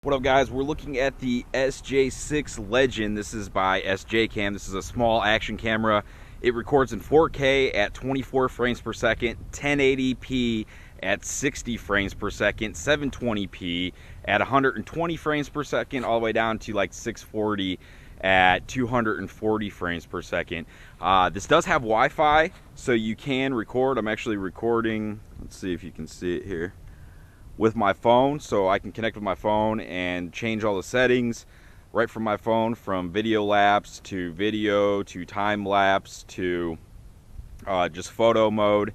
What up, guys? We're looking at the SJ6 Legend. This is by SJCAM. This is a small action camera. It records in 4K at 24 frames per second, 1080p at 60 frames per second, 720p at 120 frames per second, all the way down to like 640 at 240 frames per second. This does have Wi-Fi, so you can record. I'm actually recording. Let's see if you can see it here. With my phone, so I can connect with my phone and change all the settings right from my phone, from video lapse to video to time lapse to just photo mode.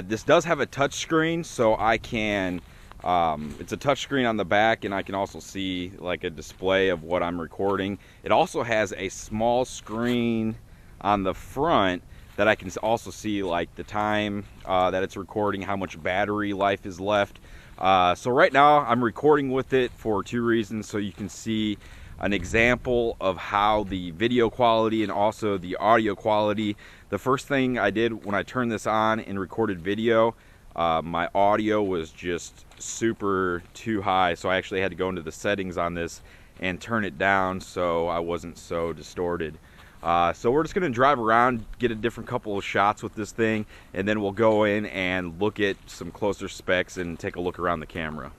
This does have a touch screen, so I can it's a touch screen on the back, and I can also see like a display of what I'm recording. It also has a small screen on the front that I can also see like the time that it's recording, how much battery life is left. So right now I'm recording with it for two reasons. So you can see an example of how the video quality and also the audio quality. The first thing I did when I turned this on and recorded video, my audio was just super too high. So I actually had to go into the settings on this and turn it down so I wasn't so distorted. So we're just going to drive around, get a different couple of shots with this thing, and then we'll go in and look at some closer specs and take a look around the camera.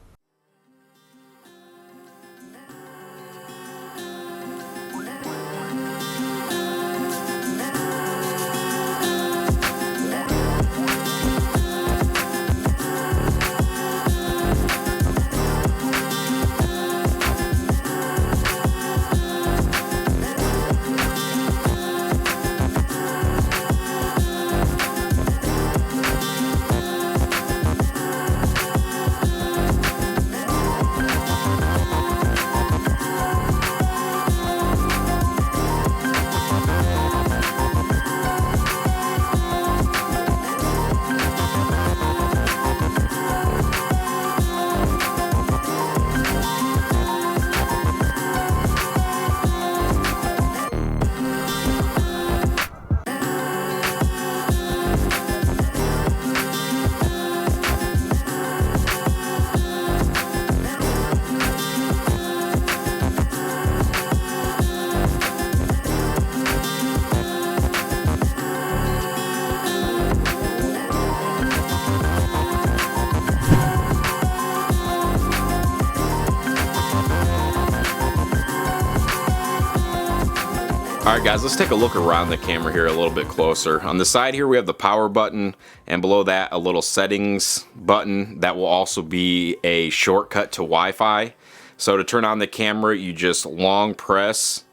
Alright guys, let's take a look around the camera here a little bit closer. On the side here we have the power button, and below that a little settings button that will also be a shortcut to Wi-Fi. So to turn on the camera, you just long press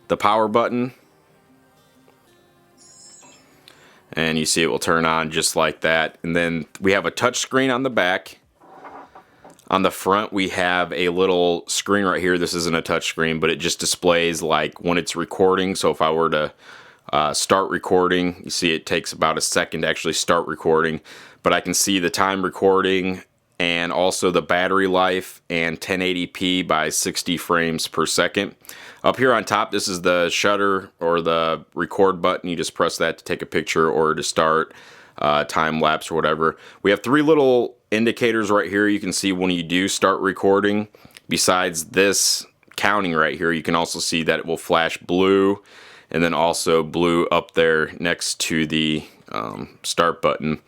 the power button and you see it will turn on just like that. And then we have a touch screen on the back. On the front we have a little screen right here. This isn't a touch screen, but it just displays like when it's recording. So if I were to start recording, you see it takes about a second to actually start recording, but I can see the time recording and also the battery life and 1080p by 60 frames per second. Up here on top, this is the shutter or the record button. You just press that to take a picture or to start time lapse or whatever. We have three little indicators right here. You can see when you do start recording. Besides this counting right here, you can also see that it will flash blue, and then also blue up there next to the start button.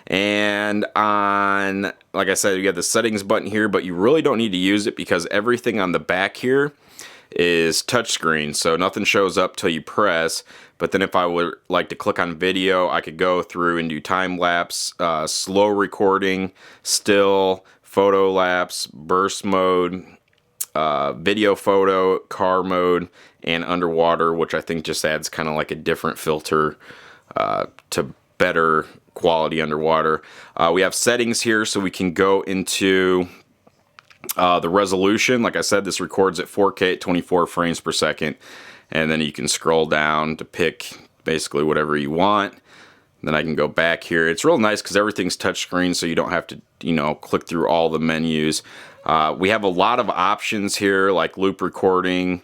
And on, like I said, you have the settings button here, but you really don't need to use it because everything on the back here is touchscreen, so nothing shows up till you press. But then if I would like to click on video, I could go through and do time lapse, slow recording, still, photo lapse, burst mode, video photo, car mode, and underwater, which I think just adds kind of like a different filter to better quality underwater. We have settings here, so we can go into the resolution. Like I said, this records at 4K at 24 frames per second, and then you can scroll down to pick basically whatever you want. Then I can go back here. It's real nice because everything's touchscreen, so you don't have to, click through all the menus. We have a lot of options here, like loop recording,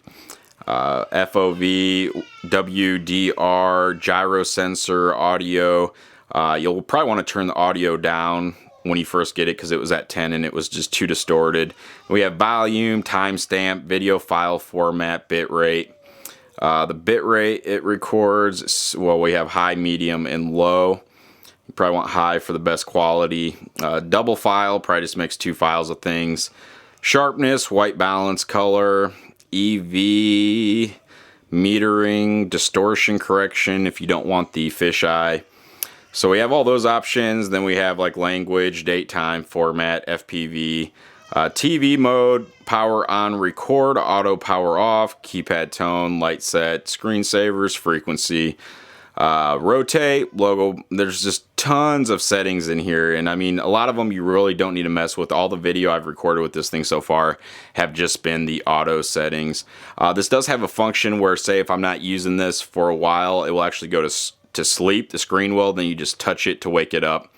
FOV, WDR, gyro sensor, audio. You'll probably want to turn the audio down when you first get it because it was at 10 and it was just too distorted. We have volume, timestamp, video file format, bitrate. The bitrate it records, well, we have high, medium, and low. You probably want high for the best quality. Double file, probably just makes 2 files of things. Sharpness, white balance, color, EV, metering, distortion correction if you don't want the fisheye. So we have all those options. Then we have like language, date, time, format, FPV, TV mode, power on, record, auto power off, keypad tone, light set, screensavers, frequency, rotate, logo. There's just tons of settings in here, and I mean a lot of them you really don't need to mess with. All the video I've recorded with this thing so far have just been the auto settings. This does have a function where, say if I'm not using this for a while, it will actually go to sleep, the screen will, then you just touch it to wake it up.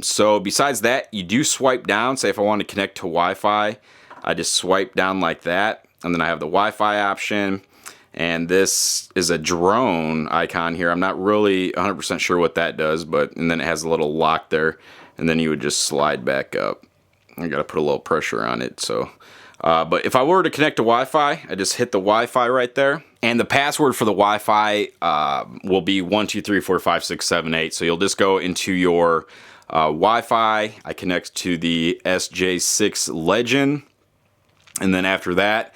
So besides that, you do swipe down. Say if I want to connect to Wi-Fi, I just swipe down like that, and then I have the Wi-Fi option. And this is a drone icon here. I'm not really 100% sure what that does, and then it has a little lock there, and then you would just slide back up. I gotta put a little pressure on it. So, but if I were to connect to Wi-Fi, I just hit the Wi-Fi right there, and the password for the Wi-Fi will be 1234567 So you'll just go into your Wi-Fi. I connect to the SJ6 Legend, and then after that,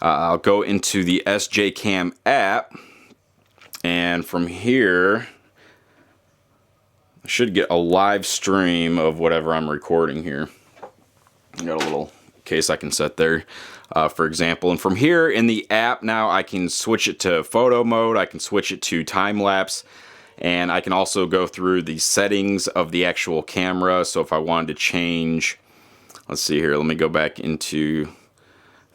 I'll go into the SJCAM app, and from here I should get a live stream of whatever I'm recording here. I got a little case I can set there, for example. And from here in the app now I can switch it to photo mode, I can switch it to time lapse, and I can also go through the settings of the actual camera. So if I wanted to change, let's see here, let me go back into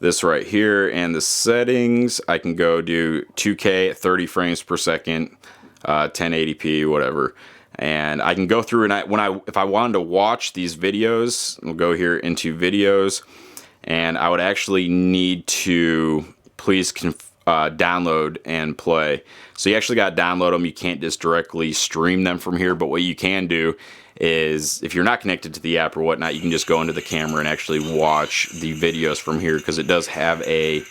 this right here, and the settings, I can go do 2K at 30 frames per second, 1080p, whatever. And I can go through, and if I wanted to watch these videos, we'll go here into videos, and I would actually need to please download and play. So you actually got to download them. You can't just directly stream them from here, but what you can do is, if you're not connected to the app or whatnot, you can just go into the camera and actually watch the videos from here, because it does have a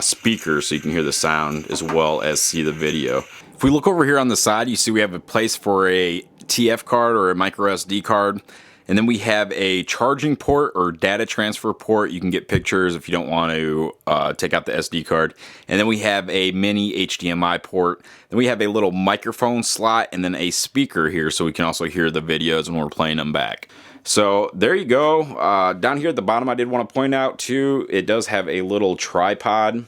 speaker so you can hear the sound as well as see the video. If we look over here on the side, you see we have a place for a TF card or a micro SD card, and then we have a charging port or data transfer port. You can get pictures if you don't want to take out the SD card. And then we have a mini HDMI port. Then we have a little microphone slot, and then a speaker here so we can also hear the videos when we're playing them back. So there you go. Down here at the bottom, I did want to point out too, it does have a little tripod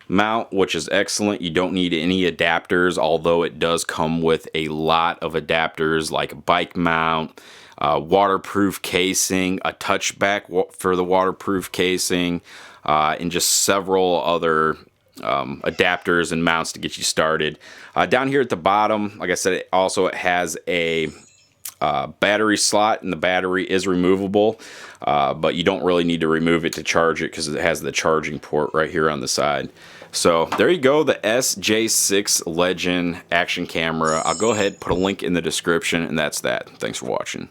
mount, which is excellent. You don't need any adapters, although it does come with a lot of adapters like bike mount, waterproof casing, a touchback for the waterproof casing, and just several other adapters and mounts to get you started. Down here at the bottom, like I said, it has a battery slot, and the battery is removable, but you don't really need to remove it to charge it because it has the charging port right here on the side. So there you go, the SJ6 Legend action camera. I'll go ahead and put a link in the description, and that's that. Thanks for watching.